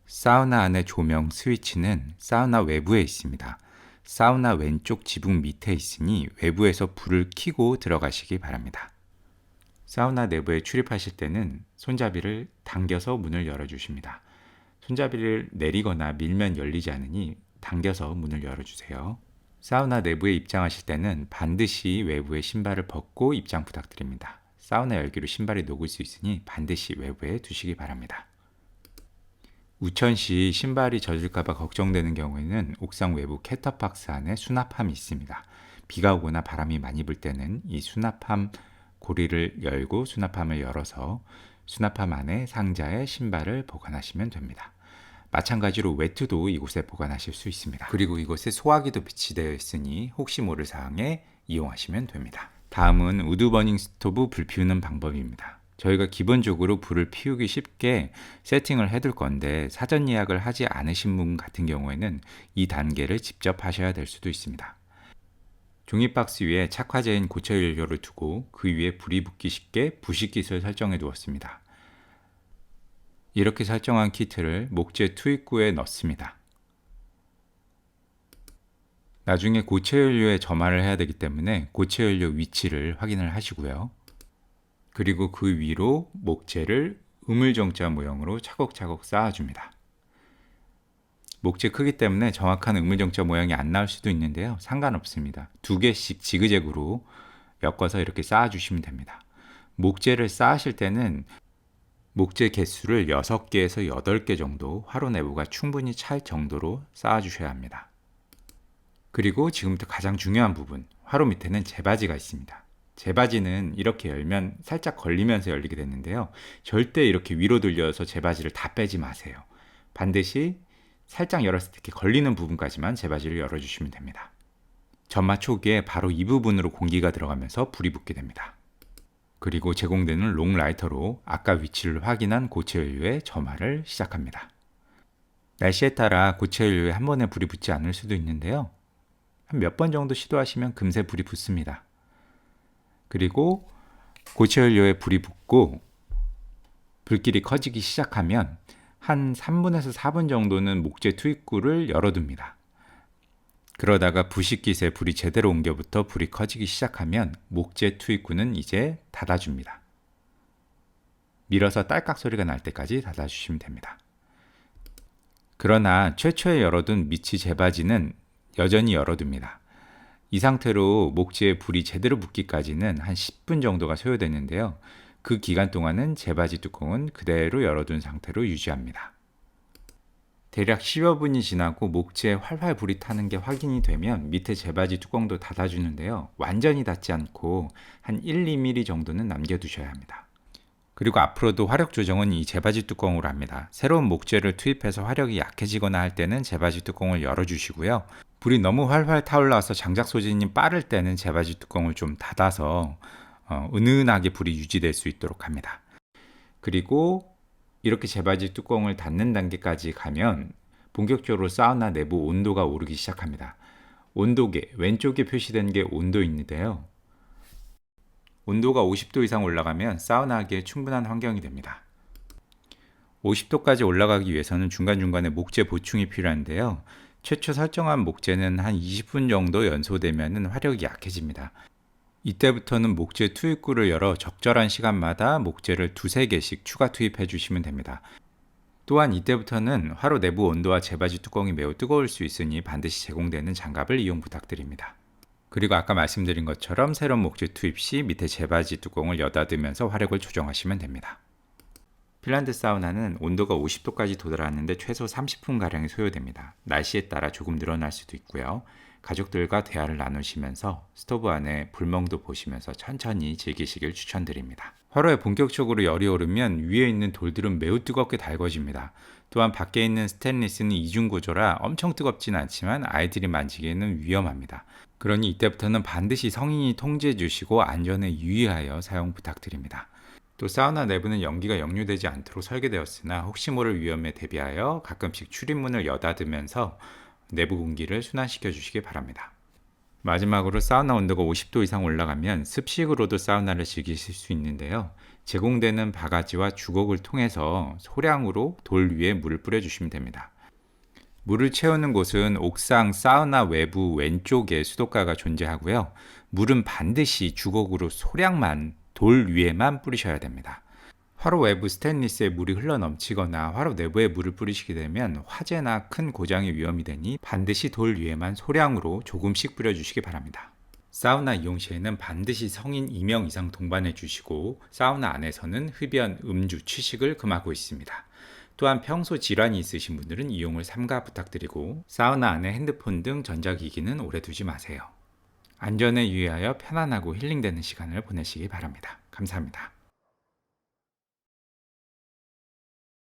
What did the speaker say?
사우나 안의 조명 스위치는 사우나 외부에 있습니다. 사우나 왼쪽 지붕 밑에 있으니 외부에서 불을 켜고 들어가시기 바랍니다. 사우나 내부에 출입하실 때는 손잡이를 당겨서 문을 열어주십니다. 손잡이를 내리거나 밀면 열리지 않으니 당겨서 문을 열어주세요. 사우나 내부에 입장하실 때는 반드시 외부에 신발을 벗고 입장 부탁드립니다. 사우나 열기로 신발이 녹을 수 있으니 반드시 외부에 두시기 바랍니다. 우천 시 신발이 젖을까봐 걱정되는 경우에는 옥상 외부 캐터박스 안에 수납함이 있습니다. 비가 오거나 바람이 많이 불 때는 이 수납함 고리를 열고 수납함을 열어서 수납함 안에 상자에 신발을 보관하시면 됩니다. 마찬가지로 외투도 이곳에 보관하실 수 있습니다. 그리고 이곳에 소화기도 비치되어 있으니 혹시 모를 사항에 이용하시면 됩니다. 다음은 우드버닝 스토브 불 피우는 방법입니다. 저희가 기본적으로 불을 피우기 쉽게 세팅을 해둘 건데 사전 예약을 하지 않으신 분 같은 경우에는 이 단계를 직접 하셔야 될 수도 있습니다. 종이박스 위에 착화제인 고체연료를 두고 그 위에 불이 붙기 쉽게 부식깃을 설정해 두었습니다. 이렇게 설정한 키트를 목재 투입구에 넣습니다. 나중에 고체연료에 점화를 해야 되기 때문에 고체연료 위치를 확인을 하시고요. 그리고 그 위로 목재를 우물정자 모형으로 차곡차곡 쌓아줍니다. 목재 크기 때문에 정확한 우물정자 모양이 안 나올 수도 있는데요. 상관없습니다. 2개씩 지그재그로 엮어서 이렇게 쌓아주시면 됩니다. 목재를 쌓으실 때는 목재 개수를 6개에서 8개 정도 화로 내부가 충분히 찰 정도로 쌓아주셔야 합니다. 그리고 지금부터 가장 중요한 부분, 화로 밑에는 제바지가 있습니다. 제바지는 이렇게 열면 살짝 걸리면서 열리게 되는데요. 절대 이렇게 위로 돌려서 제바지를 다 빼지 마세요. 반드시 살짝 열었을 때 이렇게 걸리는 부분까지만 제바지를 열어주시면 됩니다. 점화 초기에 바로 이 부분으로 공기가 들어가면서 불이 붙게 됩니다. 그리고 제공되는 롱라이터로 아까 위치를 확인한 고체연료에 점화를 시작합니다. 날씨에 따라 고체연료에 한 번에 불이 붙지 않을 수도 있는데요. 한 몇 번 정도 시도하시면 금세 불이 붙습니다. 그리고 고체연료에 불이 붙고 불길이 커지기 시작하면 한 3분에서 4분 정도는 목재 투입구를 열어둡니다. 그러다가 부식깃에 불이 제대로 옮겨부터 불이 커지기 시작하면 목재 투입구는 이제 닫아줍니다. 밀어서 딸깍 소리가 날 때까지 닫아주시면 됩니다. 그러나 최초에 열어둔 미치 제바지는 여전히 열어둡니다. 이 상태로 목재에 불이 제대로 붙기까지는 한 10분 정도가 소요되는데요. 그 기간 동안은 제바지 뚜껑은 그대로 열어둔 상태로 유지합니다. 대략 10여 분이 지나고 목재에 활활 불이 타는 게 확인이 되면 밑에 제바지 뚜껑도 닫아주는데요. 완전히 닫지 않고 한 1, 2mm 정도는 남겨두셔야 합니다. 그리고 앞으로도 화력 조정은 이 제바지 뚜껑으로 합니다. 새로운 목재를 투입해서 화력이 약해지거나 할 때는 제바지 뚜껑을 열어주시고요. 불이 너무 활활 타올라서 장작 소진이 빠를 때는 제바지 뚜껑을 좀 닫아서 은은하게 불이 유지될 수 있도록 합니다. 그리고 이렇게 제바지 뚜껑을 닫는 단계까지 가면 본격적으로 사우나 내부 온도가 오르기 시작합니다. 온도계, 왼쪽에 표시된 게 온도인데요. 온도가 50도 이상 올라가면 사우나하기에 충분한 환경이 됩니다. 50도까지 올라가기 위해서는 중간중간에 목재 보충이 필요한데요. 최초 설정한 목재는 한 20분 정도 연소되면 화력이 약해집니다. 이때부터는 목재 투입구를 열어 적절한 시간마다 목재를 2-3개씩 추가 투입해 주시면 됩니다. 또한 이때부터는 화로 내부 온도와 제바지 뚜껑이 매우 뜨거울 수 있으니 반드시 제공되는 장갑을 이용 부탁드립니다. 그리고 아까 말씀드린 것처럼 새로운 목재 투입 시 밑에 제바지 뚜껑을 여닫으면서 화력을 조정하시면 됩니다. 핀란드 사우나는 온도가 50도까지 도달하는데 최소 30분가량이 소요됩니다. 날씨에 따라 조금 늘어날 수도 있고요. 가족들과 대화를 나누시면서 스토브 안에 불멍도 보시면서 천천히 즐기시길 추천드립니다. 화로에 본격적으로 열이 오르면 위에 있는 돌들은 매우 뜨겁게 달궈집니다. 또한 밖에 있는 스테인리스는 이중 구조라 엄청 뜨겁진 않지만 아이들이 만지기에는 위험합니다. 그러니 이때부터는 반드시 성인이 통제해 주시고 안전에 유의하여 사용 부탁드립니다. 또 사우나 내부는 연기가 역류되지 않도록 설계되었으나 혹시 모를 위험에 대비하여 가끔씩 출입문을 여닫으면서 내부 공기를 순환시켜 주시기 바랍니다. 마지막으로 사우나 온도가 50도 이상 올라가면 습식으로도 사우나를 즐기실 수 있는데요. 제공되는 바가지와 주걱을 통해서 소량으로 돌 위에 물을 뿌려주시면 됩니다. 물을 채우는 곳은 옥상 사우나 외부 왼쪽에 수도가가 존재하고요. 물은 반드시 주걱으로 소량만 돌 위에만 뿌리셔야 됩니다. 화로 외부 스테인리스에 물이 흘러 넘치거나 화로 내부에 물을 뿌리시게 되면 화재나 큰 고장의 위험이 되니 반드시 돌 위에만 소량으로 조금씩 뿌려주시기 바랍니다. 사우나 이용 시에는 반드시 성인 2명 이상 동반해 주시고 사우나 안에서는 흡연, 음주, 취식을 금하고 있습니다. 또한 평소 질환이 있으신 분들은 이용을 삼가 부탁드리고 사우나 안에 핸드폰 등 전자기기는 오래 두지 마세요. 안전에 유의하여 편안하고 힐링되는 시간을 보내시기 바랍니다. 감사합니다.